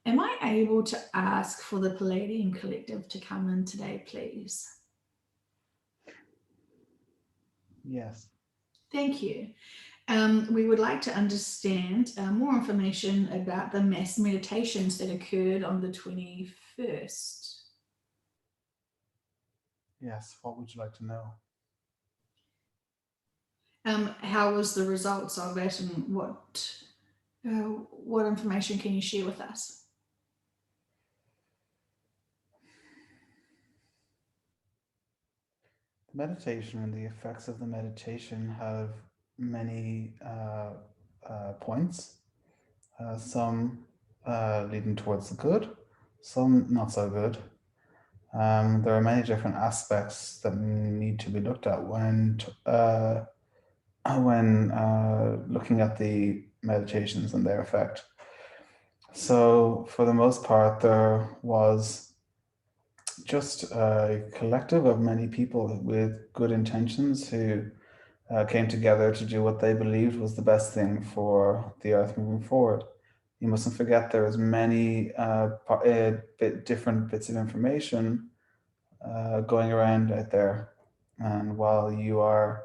Am I able to ask for the Palladian Collective to come in today, please? Yes. Thank you. We would like to understand more information about the mass meditations that occurred on the 21st. Yes. What would you like to know? How was the results of it, and what information can you share with us? The meditation and the effects of the meditation have many points. Some leading towards the good, some not so good. There are many different aspects that need to be looked at when looking at the meditations and their effect. So, for the most part, there was just a collective of many people with good intentions who came together to do what they believed was the best thing for the earth moving forward. You mustn't forget there is many different bits of information going around out there, and while you are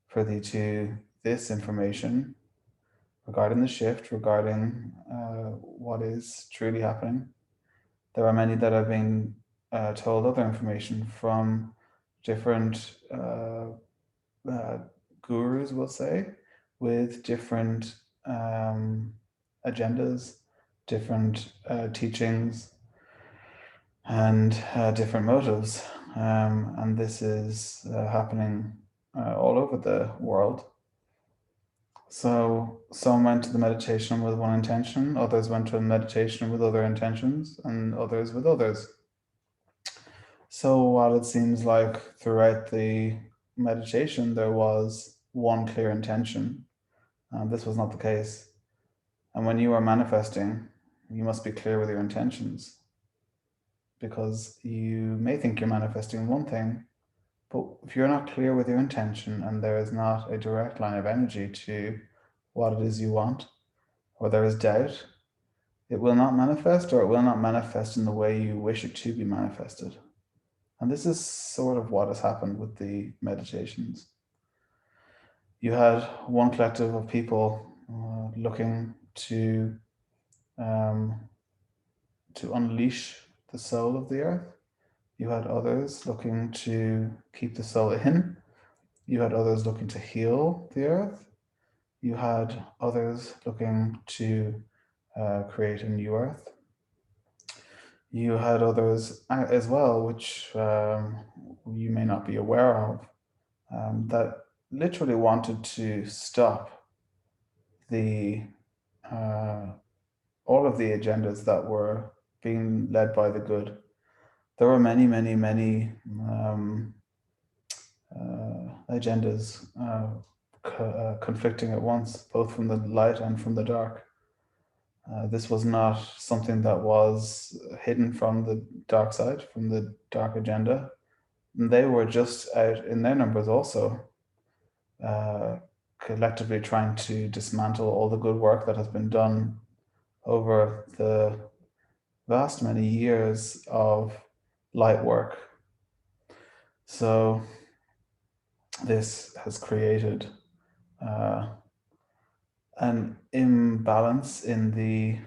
privy to this information regarding the shift, regarding what is truly happening, there are many that have been told other information from different uh, gurus, we'll say, with different agendas, different teachings, and different motives. And this is happening all over the world. So some went to the meditation with one intention, others went to a meditation with other intentions, and others with others. So while it seems like throughout the meditation there was one clear intention, this was not the case. And when you are manifesting, you must be clear with your intentions, because you may think you're manifesting one thing, but if you're not clear with your intention and there is not a direct line of energy to what it is you want, or there is doubt, it will not manifest, or it will not manifest in the way you wish it to be manifested. And this is sort of what has happened with the meditations. You had one collective of people looking um, to unleash the soul of the earth. You had others looking to keep the soul in. You had others looking to heal the earth. You had others looking to create a new earth. You had others as well, which you may not be aware of, that literally wanted to stop the uh, all of the agendas that were being led by the good. There were many, many, many agendas conflicting at once, both from the light and from the dark. This was not something that was hidden from the dark side, from the dark agenda. They were just out in their numbers also, uh, collectively trying to dismantle all the good work that has been done over the vast many years of light work. So this has created uh, an imbalance uh, in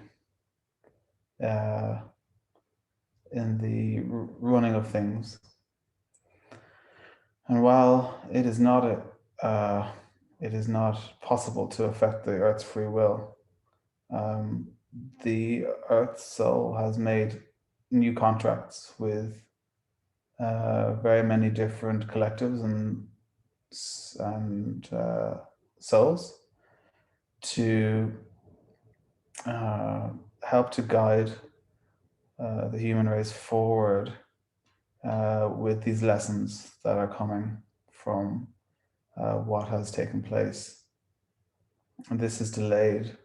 the running of things. And while it is not possible to affect the Earth's free will, um, the Earth's soul has made new contracts with very many different collectives and souls to uh, help to guide the human race forward with these lessons that are coming from what has taken place. And this has delayed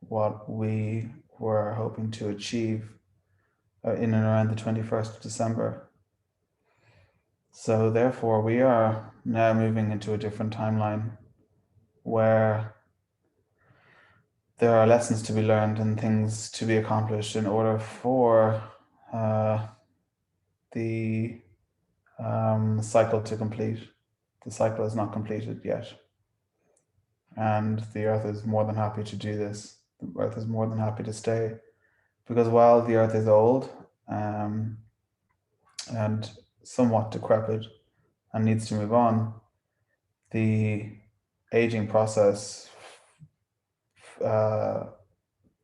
what we were hoping to achieve in and around the 21st of December. So, therefore, we are now moving into a different timeline where there are lessons to be learned and things to be accomplished in order for the cycle to complete. The cycle is not completed yet. And the Earth is more than happy to do this. The Earth is more than happy to stay. Because while the Earth is old and somewhat decrepit and needs to move on, the aging process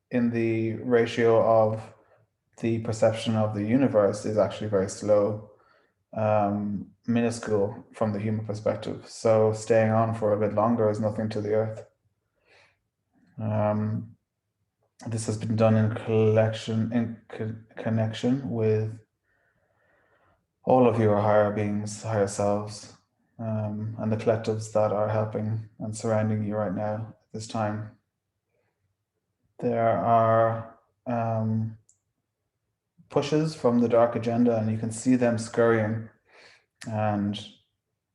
in the ratio of the perception of the universe is actually very slow, minuscule from the human perspective. So staying on for a bit longer is nothing to the Earth. This has been done in connection with all of your higher beings, higher selves, and the collectives that are helping and surrounding you right now at this time. There are pushes from the dark agenda, and you can see them scurrying and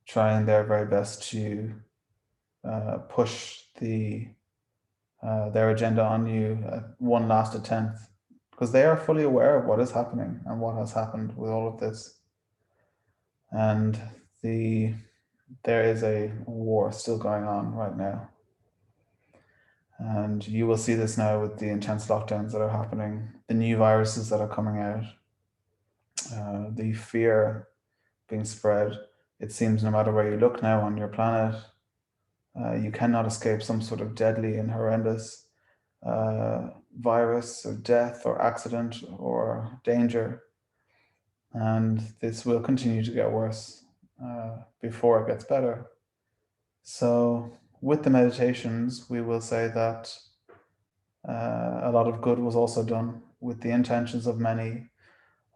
trying their very best to push their agenda on you at one last attempt, because they are fully aware of what is happening and what has happened with all of this. And there is a war still going on right now. And you will see this now with the intense lockdowns that are happening, the new viruses that are coming out, the fear being spread. It seems no matter where you look now on your planet, you cannot escape some sort of deadly and horrendous virus or death or accident or danger. And this will continue to get worse before it gets better. So with the meditations, we will say that a lot of good was also done with the intentions of many,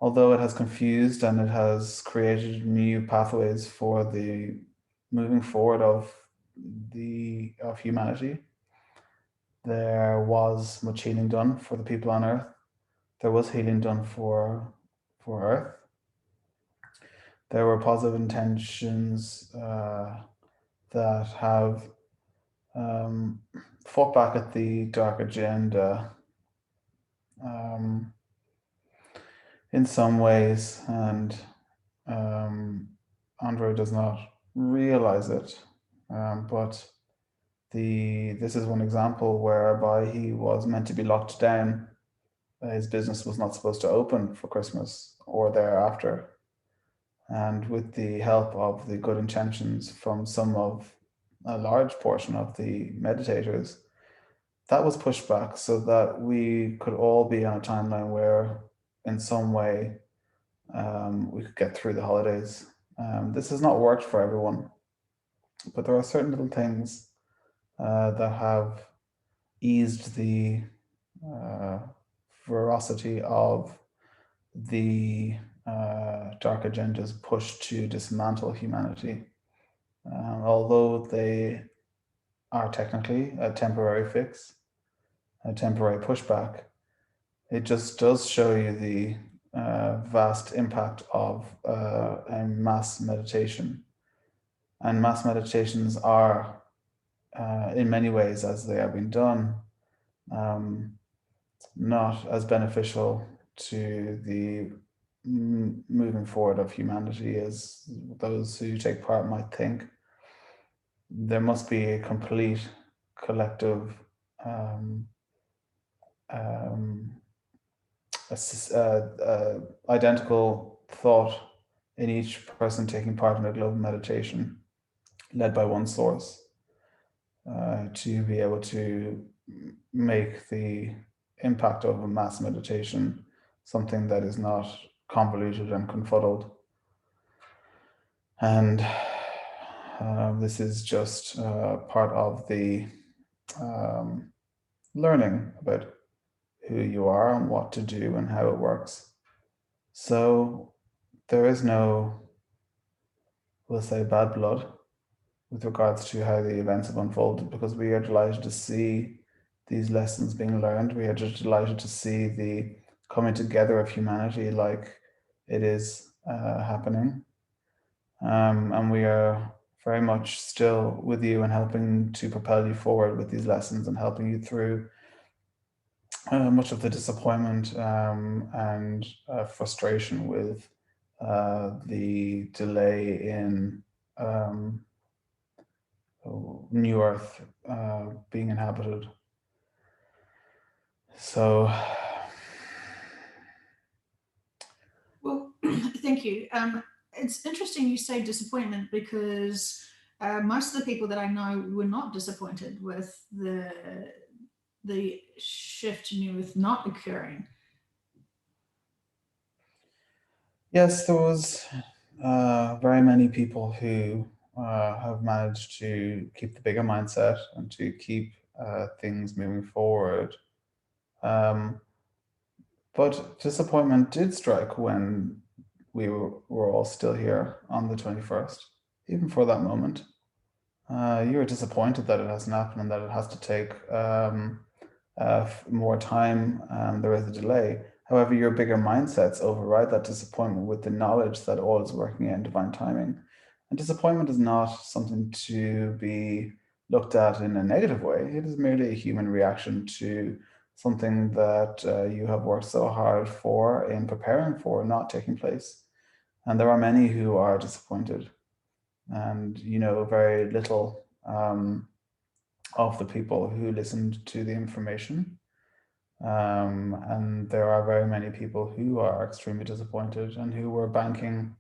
although it has confused and it has created new pathways for the moving forward of humanity. There was much healing done for the people on Earth. There was healing done for Earth. There were positive intentions that have fought back at the dark agenda in some ways, and Andre does not realize it, but this is one example whereby he was meant to be locked down. His business was not supposed to open for Christmas or thereafter. And with the help of the good intentions from a large portion of the meditators, that was pushed back so that we could all be on a timeline where in some way we could get through the holidays. This has not worked for everyone, but there are certain little things that have eased the ferocity of the dark agenda's push to dismantle humanity. Although they are technically a temporary fix, a temporary pushback, it just does show you the vast impact of a mass meditation. And mass meditations are, in many ways, as they have been done, not as beneficial to the moving forward of humanity as those who take part might think. There must be a complete collective identical thought in each person taking part in a global meditation led by one source to be able to make the impact of a mass meditation something that is not convoluted and confuddled. And this is just part of the learning about who you are and what to do and how it works. So there is no, we'll say, bad blood with regards to how the events have unfolded, because we are delighted to see these lessons being learned. We are just delighted to see the coming together of humanity like it is happening. And we are very much still with you and helping to propel you forward with these lessons and helping you through much of the disappointment and frustration with the delay in New Earth being inhabited. So, Well, thank you. It's interesting you say disappointment because most of the people that I know were not disappointed with the shift to New Earth not occurring. yes, there was very many people who have managed to keep the bigger mindset and to keep things moving forward. Um, but disappointment did strike when were all still here on the 21st, even for that moment. You were disappointed that it hasn't happened and that it has to take more time. There is a delay. However, your bigger mindsets override that disappointment with the knowledge that all is working in divine timing. And disappointment is not something to be looked at in a negative way. It is merely a human reaction to something that you have worked so hard for in preparing for not taking place. And there are many who are disappointed and very little of the people who listened to the information. And there are very many people who are extremely disappointed and who were banking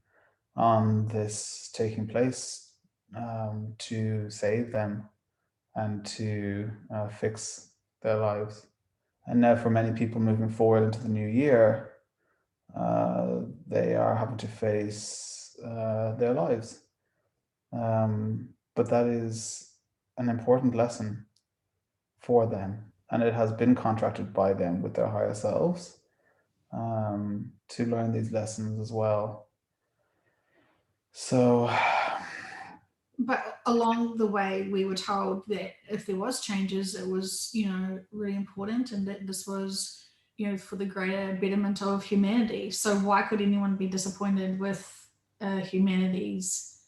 on this taking place to save them and to fix their lives. And now, for many people moving forward into the new year, they are having to face their lives. But that is an important lesson for them, and it has been contracted by them with their higher selves to learn these lessons as well. So, But along the way, we were told that if there was changes, it was, really important and that this was, for the greater betterment of humanity. So why could anyone be disappointed with humanity's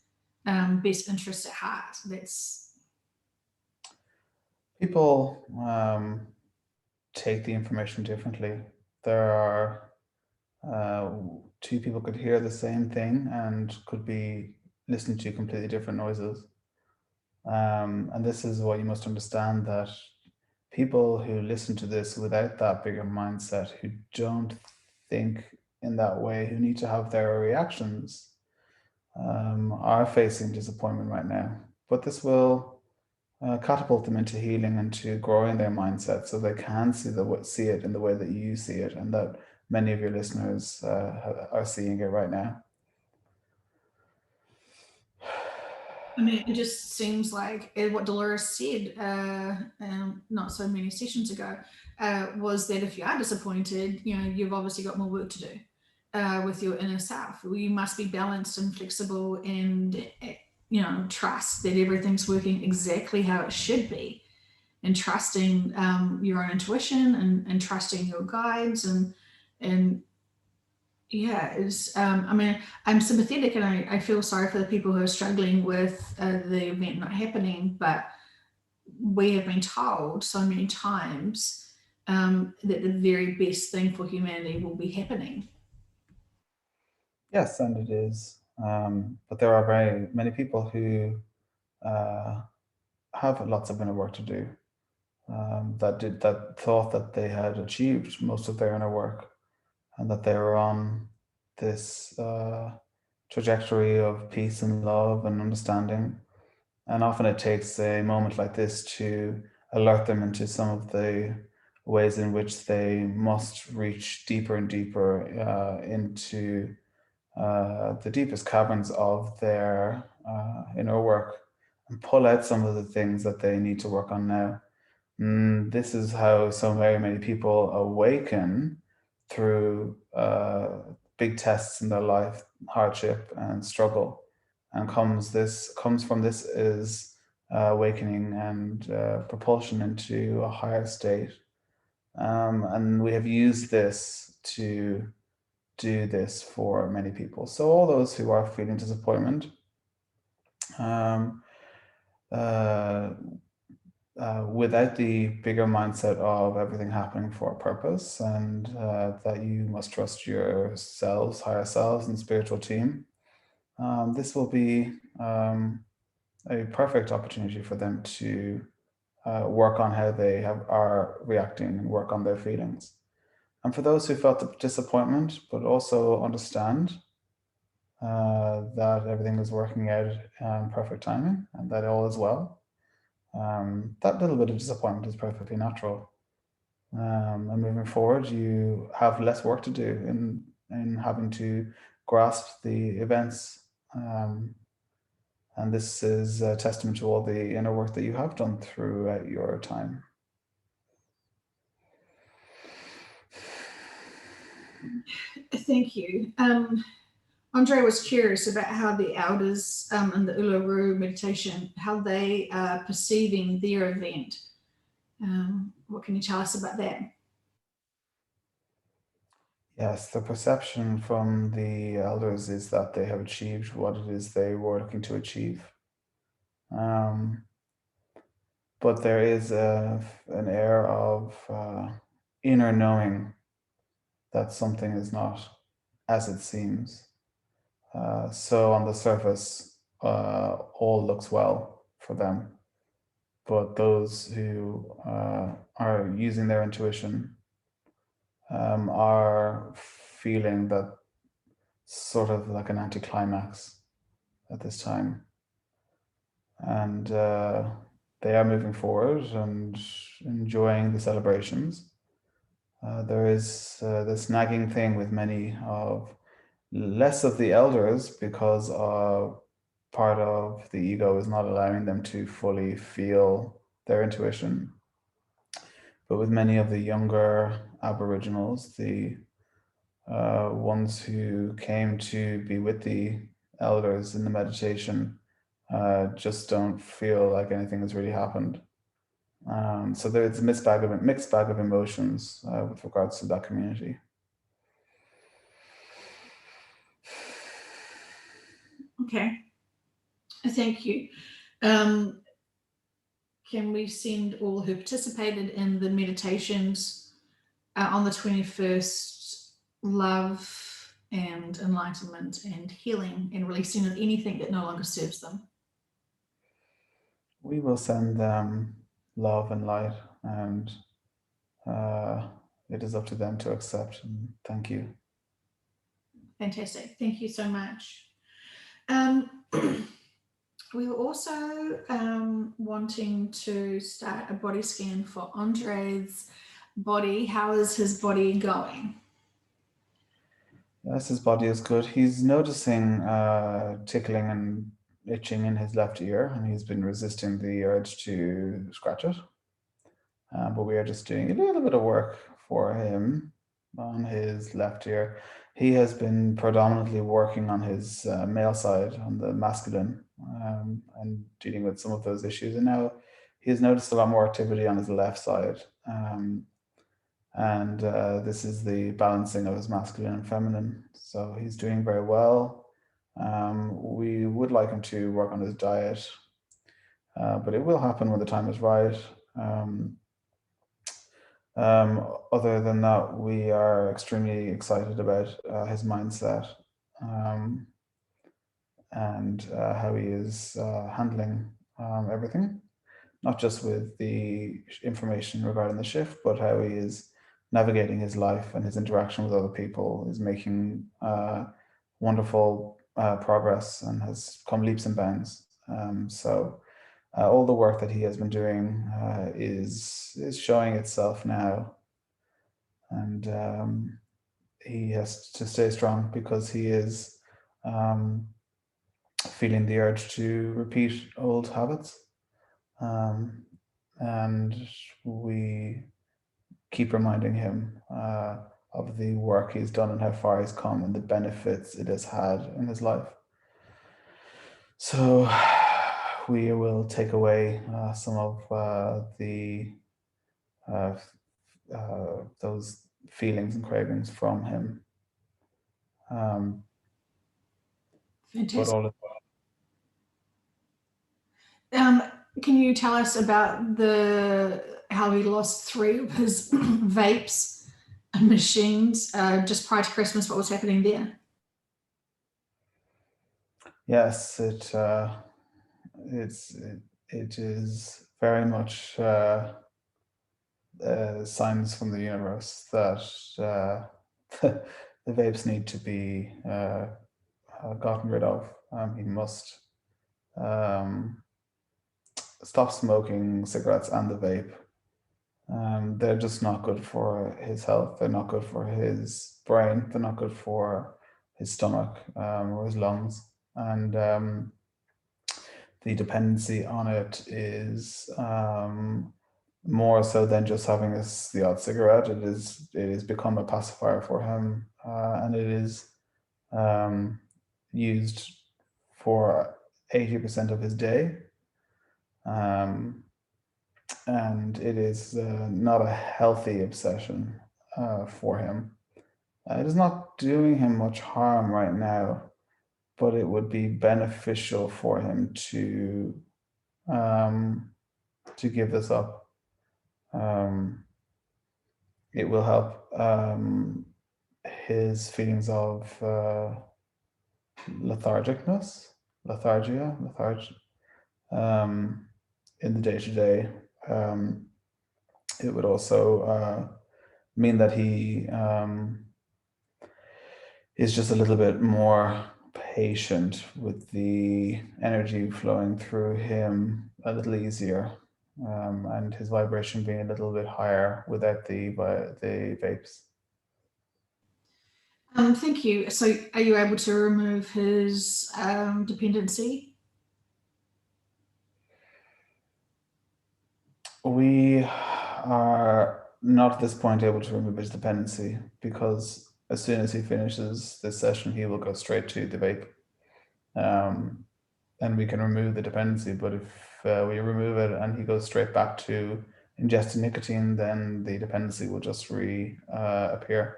best interest at heart? That's people take the information differently. There are two people could hear the same thing and could be listening to completely different noises. And this is what you must understand, that people who listen to this without that bigger mindset, who don't think in that way, who need to have their reactions, are facing disappointment right now. But this will catapult them into healing and to growing their mindset, so they can see it in the way that you see it, and that many of your listeners are seeing it right now. I mean, it just seems like what Dolores said not so many sessions ago was that if you are disappointed, you've obviously got more work to do with your inner self. You must be balanced and flexible and, trust that everything's working exactly how it should be, and trusting your own intuition and trusting your guides and yeah, it's. I mean, I'm sympathetic, and I feel sorry for the people who are struggling with the event not happening. But we have been told so many times that the very best thing for humanity will be happening. Yes, and it is. But there are very many people who uh, have lots of inner work to do. That thought that they had achieved most of their inner work, and that they were on this trajectory of peace and love and understanding. And often it takes a moment like this to alert them into some of the ways in which they must reach deeper and deeper into the deepest caverns of their inner work and pull out some of the things that they need to work on now. This is how so very many people awaken through big tests in their life, hardship and struggle, and comes from this is awakening and propulsion into a higher state. And we have used this to do this for many people. So all those who are feeling disappointment, um, uh, without the bigger mindset of everything happening for a purpose, and that you must trust yourselves, higher selves, and spiritual team. This will be a perfect opportunity for them to work on how they are reacting and work on their feelings. And for those who felt the disappointment, but also understand that everything is working out in perfect timing and that all is well, that little bit of disappointment is perfectly natural. And moving forward, you have less work to do in having to grasp the events. And this is a testament to all the inner work that you have done throughout your time. Thank you. Andre was curious about how the elders in the Uluru meditation, how they are perceiving their event. What can you tell us about that? Yes, the perception from the elders is that they have achieved what it is they were looking to achieve. Um, but there is an air of inner knowing that something is not as it seems. So on the surface, all looks well for them. But those who are using their intuition are feeling that sort of like an anticlimax at this time. And they are moving forward and enjoying the celebrations. There is this nagging thing with many of less of the elders because part of the ego is not allowing them to fully feel their intuition. But with many of the younger Aboriginals, the ones who came to be with the elders in the meditation, just don't feel like anything has really happened. So there's a mixed bag of emotions with regards to that community. Okay, thank you. Can we send all who participated in the meditations on the 21st love and enlightenment and healing and releasing of anything that no longer serves them? We will send them love and light, and it is up to them to accept. And thank you. Fantastic. Thank you so much. We were also wanting to start a body scan for Andre's body. How is his body going? Yes, his body is good. He's noticing tickling and itching in his left ear, and he's been resisting the urge to scratch it. But we are just doing a little bit of work for him on his left ear. He has been predominantly working on his male side, on the masculine, and dealing with some of those issues. And now he's noticed a lot more activity on his left side. And this is the balancing of his masculine and feminine. So he's doing very well. We would like him to work on his diet, but it will happen when the time is right. Other than that, we are extremely excited about his mindset, and how he is handling everything, not just with the information regarding the shift, but how he is navigating his life and his interaction with other people is making wonderful progress and has come leaps and bounds. So all the work that he has been doing is showing itself now, and he has to stay strong because he is feeling the urge to repeat old habits, and we keep reminding him of the work he's done and how far he's come and the benefits it has had in his life. So we will take away some of those feelings and cravings from him. But Fantastic. all can you tell us about how he lost 3 of his vapes and machines just prior to Christmas? What was happening there? Yes, it is very much signs from the universe that the vapes need to be gotten rid of. He must um, stop smoking cigarettes and the vape. They're just not good for his health. They're not good for his brain. They're not good for his stomach or his lungs. And the dependency on it is more so than just having the odd cigarette. It is become a pacifier for him, and it is used for 80% of his day. And it is not a healthy obsession for him. It is not doing him much harm right now, but it would be beneficial for him um, to give this up. It will help his feelings of lethargia, in the day to day. It would also mean that he is just a little bit more patient with the energy flowing through him a little easier, and his vibration being a little bit higher without the vapes. Thank you. So, are you able to remove his dependency? We are not at this point able to remove his dependency because as soon as he finishes this session, he will go straight to the vape. And we can remove the dependency, but if we remove it and he goes straight back to ingesting nicotine, then the dependency will just reappear.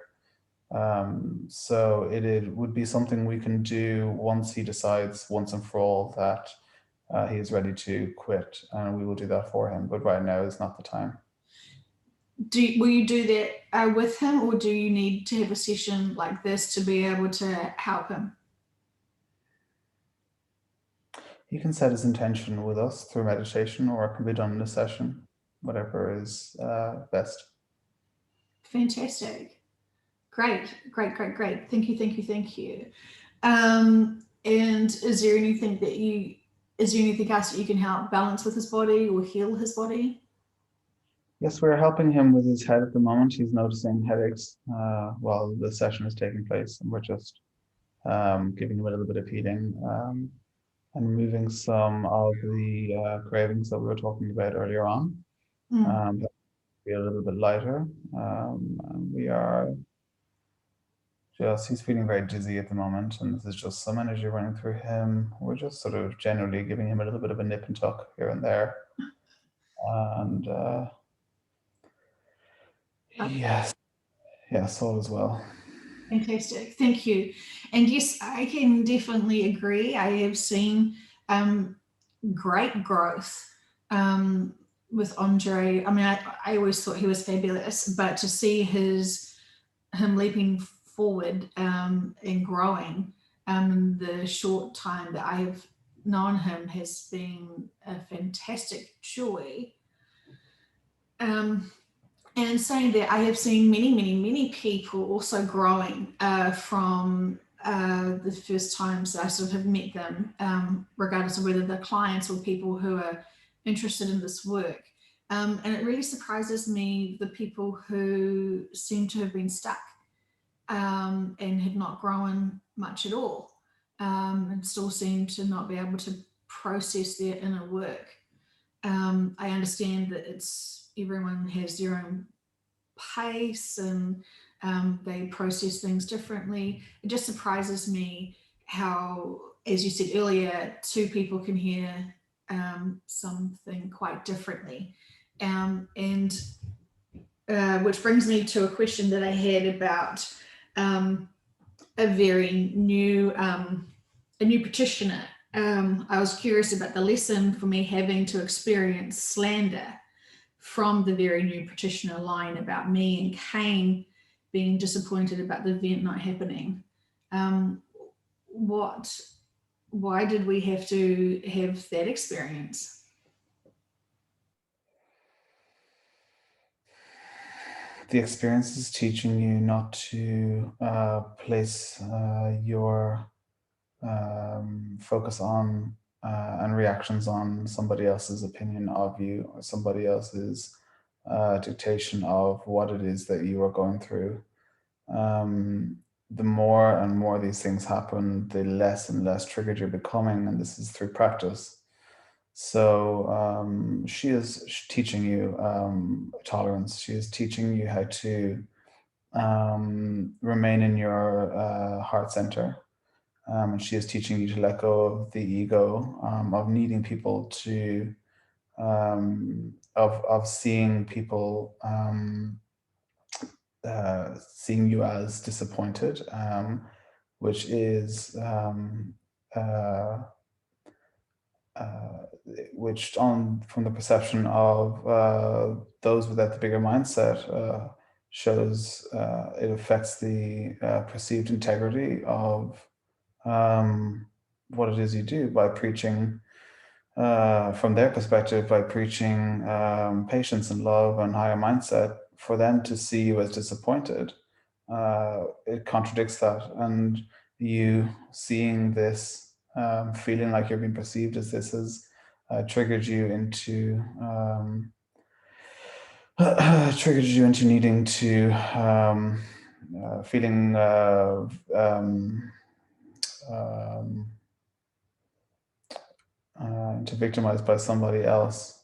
So it would be something we can do once he decides once and for all that he is ready to quit, and we will do that for him. But right now is not the time. Will you do that with him, or do you need to have a session like this to be able to help him? He can set his intention with us through meditation, or it can be done in a session, whatever is best. Fantastic. Great. Thank you. And is there anything else that you can help balance with his body or heal his body? Yes, we're helping him with his head at the moment. He's noticing headaches while the session is taking place, and we're just giving him a little bit of healing and removing some of the cravings that we were talking about earlier on. Be a little bit lighter. And we are he's feeling very dizzy at the moment, and this is just some energy running through him. We're just sort of generally giving him a little bit of a nip and tuck here and there. And yes, all is well. Fantastic. Thank you. And yes, I can definitely agree. I have seen great growth with Andre. I mean, I always thought he was fabulous, but to see him leaping forward and growing the short time that I have known him has been a fantastic joy. And saying that, I have seen many people also growing from the first times that I sort of have met them, regardless of whether they're clients or people who are interested in this work. And it really surprises me the people who seem to have been stuck and have not grown much at all, and still seem to not be able to process their inner work. I understand that everyone has their own pace and they process things differently. It just surprises me how, as you said earlier, two people can hear something quite differently. And which brings me to a question that I had about a very new practitioner I was curious about the lesson for me having to experience slander from the very new practitioner line about me and Kane being disappointed about the event not happening. Um, what? Why did we have to have that experience? The experience is teaching you not to place your focus on and reactions on somebody else's opinion of you or somebody else's dictation of what it is that you are going through. The more and more these things happen, the less and less triggered you're becoming, and this is through practice. So she is teaching you tolerance. She is teaching you how to remain in your heart center. And she is teaching you to let go of the ego, of needing people to, of seeing people, seeing you as disappointed, which is which on from the perception of those without the bigger mindset shows it affects the perceived integrity of what it is you do by preaching from their perspective, by preaching patience and love and higher mindset. For them to see you as disappointed, it contradicts that, and you seeing this, feeling like you're being perceived as this has triggered you into triggered you into needing to feeling into victimized by somebody else,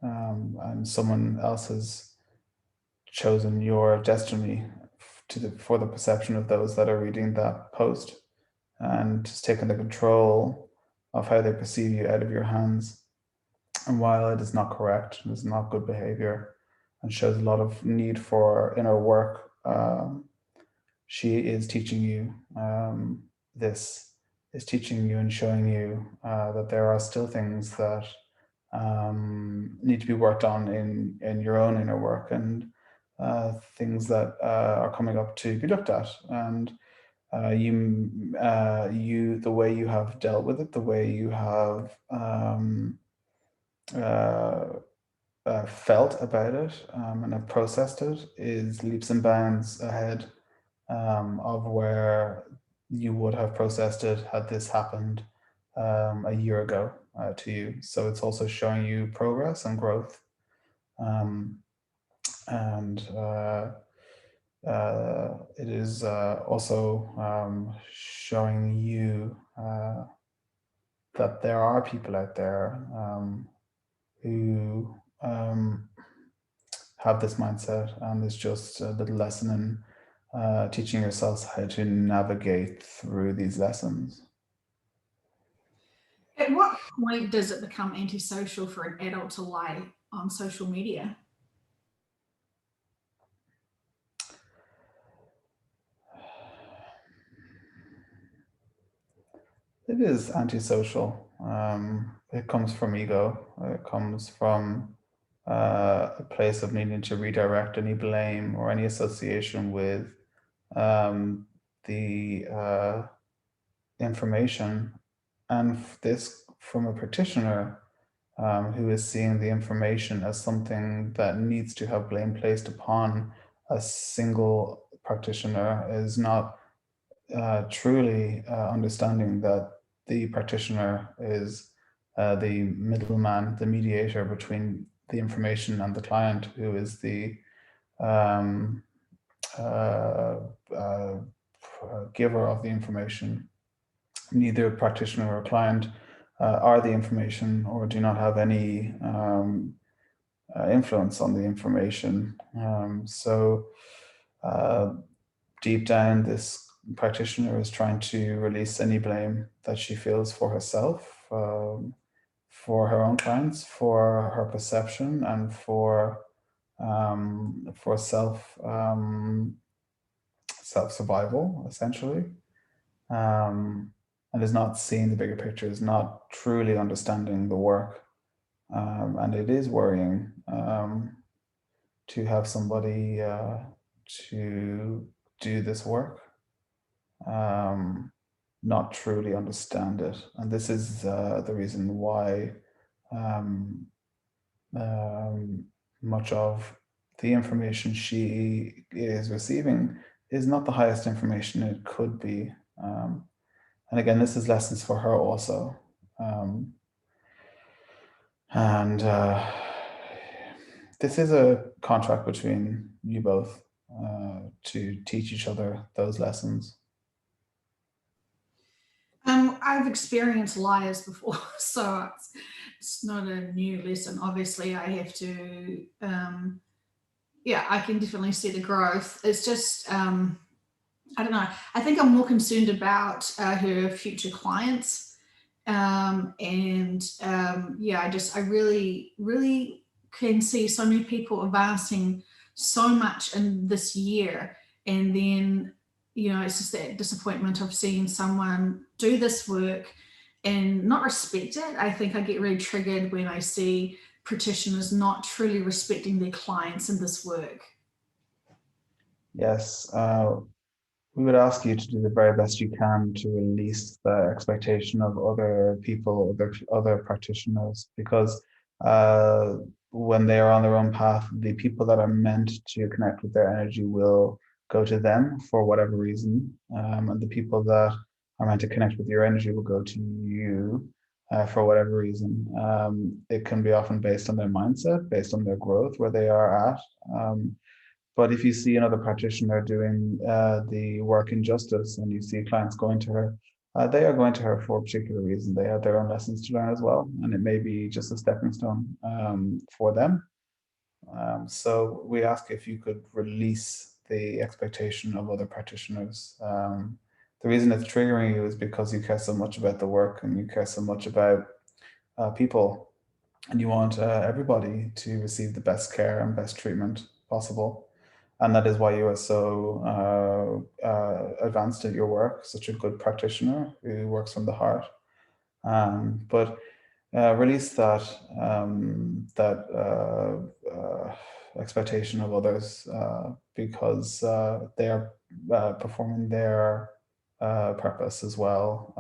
and someone else has chosen your destiny for the perception of those that are reading that post, and just taken the control of how they perceive you out of your hands. And while it is not correct, it is not good behavior, and shows a lot of need for inner work, she is teaching you this, is teaching you and showing you that there are still things that need to be worked on in your own inner work, and things that are coming up to be looked at. And you the way you have dealt with it, the way you have felt about it, and have processed it, is leaps and bounds ahead of where you would have processed it had this happened a year ago to you. So it's also showing you progress and growth, and it is also showing you that there are people out there who have this mindset, and it's just a little lesson in teaching yourselves how to navigate through these lessons. At what point does it become antisocial for an adult to lie on social media? It is antisocial. It comes from ego. It comes from a place of needing to redirect any blame or any association with the information. And this from a practitioner who is seeing the information as something that needs to have blame placed upon a single practitioner, is not truly understanding that the practitioner is the middleman, the mediator between the information and the client, who is the um, uh, uh, giver of the information. Neither practitioner or client are the information, or do not have any influence on the information. So deep down, this practitioner is trying to release any blame that she feels for herself, for her own clients, for her perception, and for self survival, essentially. Um, and is not seeing the bigger picture, is not truly understanding the work. And it is worrying to have somebody to do this work not truly understand it. And this is the reason why um, much of the information she is receiving is not the highest information it could be. And again, this is lessons for her also. And this is a contract between you both to teach each other those lessons. I've experienced liars before, so it's not a new lesson. Obviously, I have to, yeah, I can definitely see the growth. It's just, I don't know. I think I'm more concerned about her future clients. Yeah, I really, really can see so many people advancing so much in this year. And then, it's just that disappointment of seeing someone do this work and not respect it. I think I get really triggered when I see practitioners not truly respecting their clients in this work. Yes, we would ask you to do the very best you can to release the expectation of other people, other practitioners, because when they are on their own path, the people that are meant to connect with their energy will go to them for whatever reason, and the people that are meant to connect with your energy will go to you for whatever reason. It can be often based on their mindset, based on their growth, where they are at. But if you see another practitioner doing the work in justice and you see clients going to her, they are going to her for a particular reason. They have their own lessons to learn as well. And it may be just a stepping stone for them. So we ask if you could release the expectation of other practitioners. The reason it's triggering you is because you care so much about the work and you care so much about people, and you want everybody to receive the best care and best treatment possible. And that is why you are so advanced at your work, such a good practitioner who works from the heart. But release that expectation of others because they are performing their purpose as well.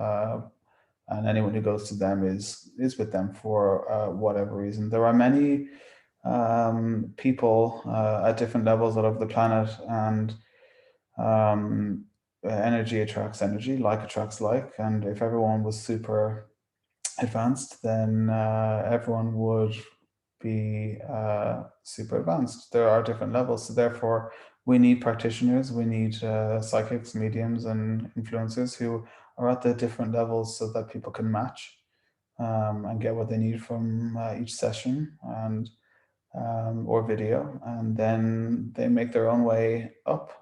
And anyone who goes to them is with them for whatever reason. There are many people at different levels all over the planet, and energy attracts energy, like attracts like. And if everyone was super advanced, then everyone would be super advanced. There are different levels, so therefore we need practitioners, we need psychics, mediums, and influencers who are at the different levels so that people can match and get what they need from each session and or video, and then they make their own way up,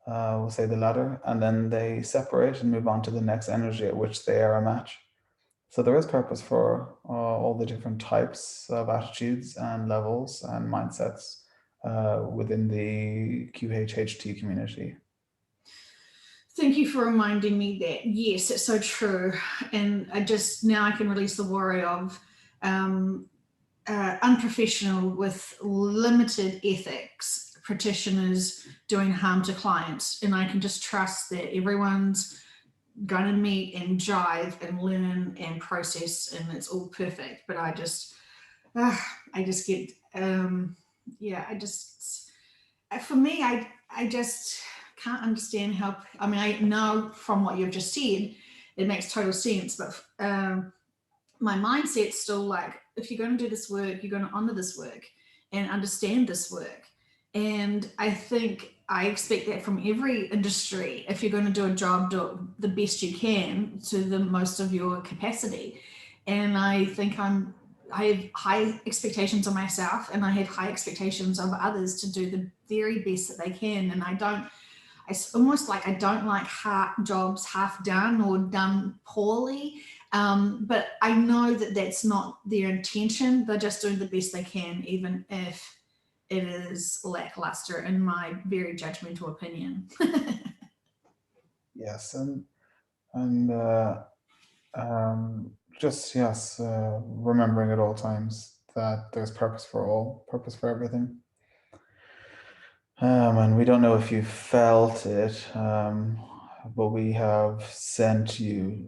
we'll say the ladder, and then they separate and move on to the next energy at which they are a match. So there is purpose for all the different types of attitudes and levels and mindsets within the QHHT community. Thank you for reminding me that. Yes, it's so true. And now I can release the worry of unprofessional with limited ethics practitioners doing harm to clients. And I can just trust that everyone's going to meet and jive and learn and process, and it's all perfect. But I just get, for me, I just can't understand how. I mean, I know from what you've just said, it makes total sense, but my mindset's still like, if you're going to do this work, you're going to honor this work and understand this work. And I think I expect that from every industry. If you're going to do a job, do it the best you can to the most of your capacity. And I think I have high expectations of myself, and I have high expectations of others to do the very best that they can. And it's almost like I don't like jobs half done or done poorly. But I know that that's not their intention. They're just doing the best they can, even if it is lackluster, in my very judgmental opinion. Yes, and and just yes, remembering at all times that there's purpose for everything. And we don't know if you felt it, but we have sent you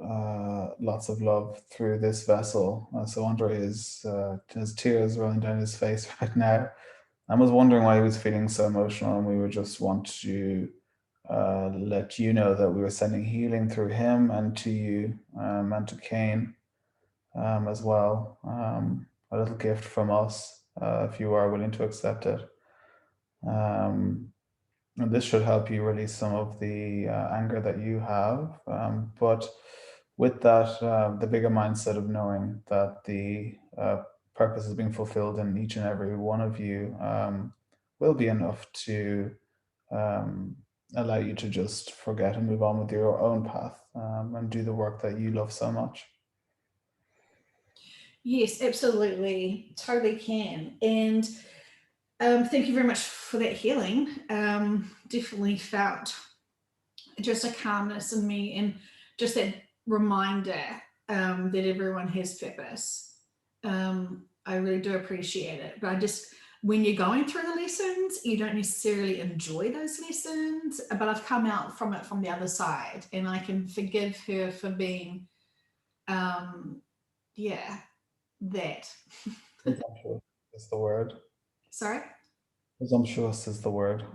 lots of love through this vessel. So Andre has tears rolling down his face right now. I was wondering why he was feeling so emotional, and we would just want to let you know that we were sending healing through him and to you, and to Kane as well. A little gift from us, if you are willing to accept it. Um, and this should help you release some of the anger that you have. But with that, the bigger mindset of knowing that the purpose is being fulfilled in each and every one of you will be enough to um, allow you to just forget and move on with your own path, and do the work that you love so much. Yes, absolutely, totally can. And thank you very much for that healing. Definitely felt just a calmness in me, and just that reminder that everyone has purpose. I really do appreciate it. But I just, when you're going through the lessons, you don't necessarily enjoy those lessons. But I've come out from it from the other side, and I can forgive her for being, yeah, that. Presumptuous is the word. Sorry, Presumptuous is the word.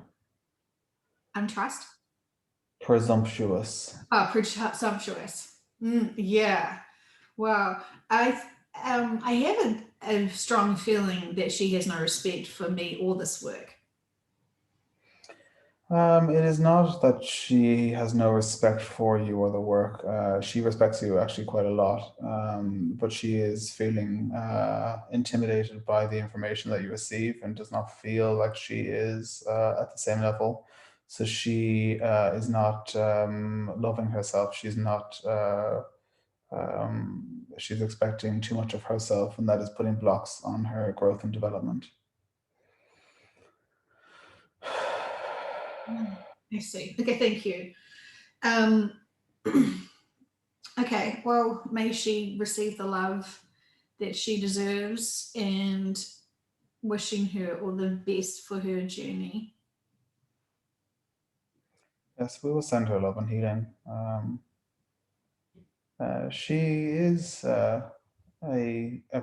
untrust. Presumptuous. Oh, presumptuous. Yeah. Wow. I have a strong feeling that she has no respect for me or this work. It is not that she has no respect for you or the work. She respects you actually quite a lot, but she is feeling intimidated by the information that you receive and does not feel like she is at the same level. So she is not loving herself. She's not. She's expecting too much of herself, and that is putting blocks on her growth and development. I see. Okay, thank you. Um, okay, well, may she receive the love that she deserves, and wishing her all the best for her journey. Yes, we will send her love and healing. She is a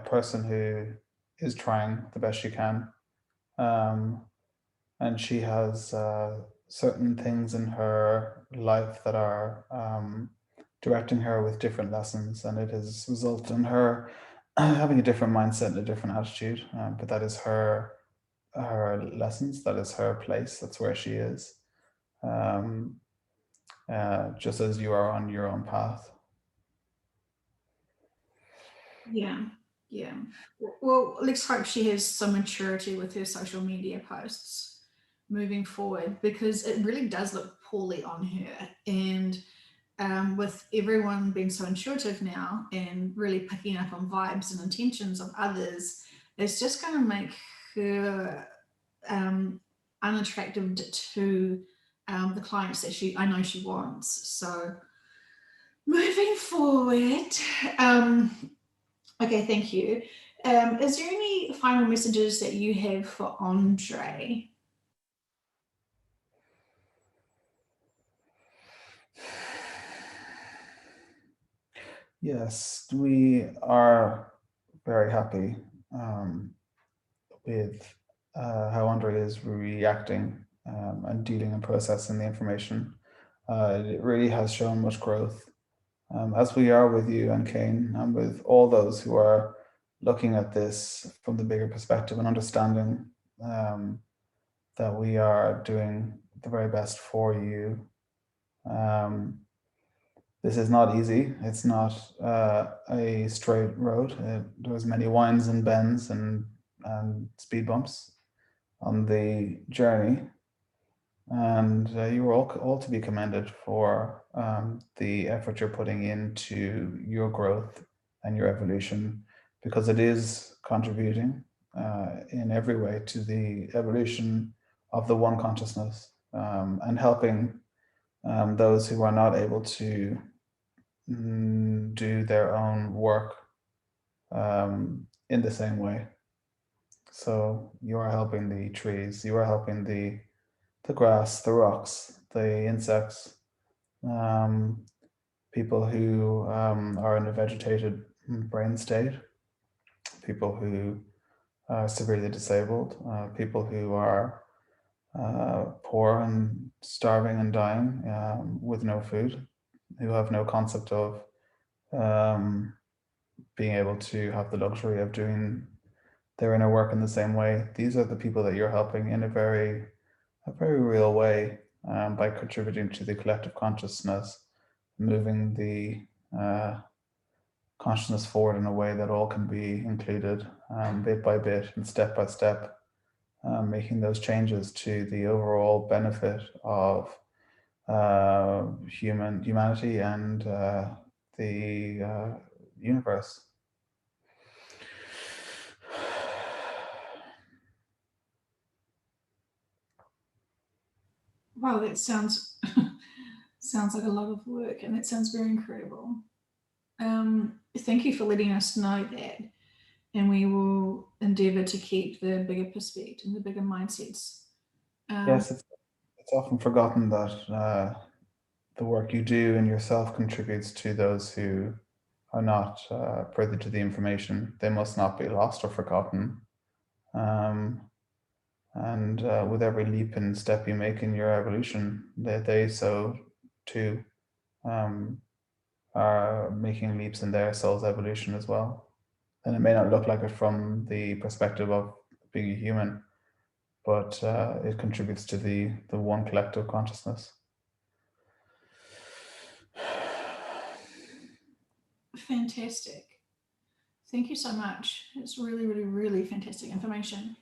person who is trying the best she can, um, and she has certain things in her life that are directing her with different lessons, and it has resulted in her having a different mindset and a different attitude. But that is her lessons. That is her place. That's where she is. Um, just as you are on your own path. Yeah, yeah. Well, let's hope she has some maturity with her social media posts moving forward, because it really does look poorly on her. And with everyone being so intuitive now and really picking up on vibes and intentions of others, it's just going to make her unattractive to the clients that I know she wants. So moving forward, um, okay, thank you. Is there any final messages that you have for Andre? Yes, we are very happy with how Andre is reacting and dealing and processing the information. It really has shown much growth, as we are with you and Kane, and with all those who are looking at this from the bigger perspective and understanding that we are doing the very best for you. Um, this is not easy. It's not a straight road. There's many winds and bends and speed bumps on the journey, and you are all to be commended for the effort you're putting into your growth and your evolution, because it is contributing in every way to the evolution of the one consciousness, and helping those who are not able to do their own work in the same way. So you are helping the trees, you are helping the grass, the rocks, the insects, um, people who are in a vegetated brain state, people who are severely disabled, people who are poor and starving and dying with no food, who have no concept of um, being able to have the luxury of doing their inner work in the same way. These are the people that you're helping in a very real way by contributing to the collective consciousness, moving the consciousness forward in a way that all can be included bit by bit and step by step, making those changes to the overall benefit of humanity and the universe. Wow, that sounds sounds like a lot of work, and that sounds very incredible. Thank you for letting us know that, and we will endeavour to keep the bigger perspective and the bigger mindsets. Um, Yes, it's often forgotten that the work you do in yourself contributes to those who are not privy to the information. They must not be lost or forgotten. Um, and with every leap and step you make in your evolution, they so too um, are making leaps in their soul's evolution as well. And it may not look like it from the perspective of being a human, but it contributes to the one collective consciousness. Fantastic. Thank you so much. It's really, really, really fantastic information.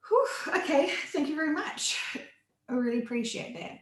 Whew, okay, thank you very much. I really appreciate that.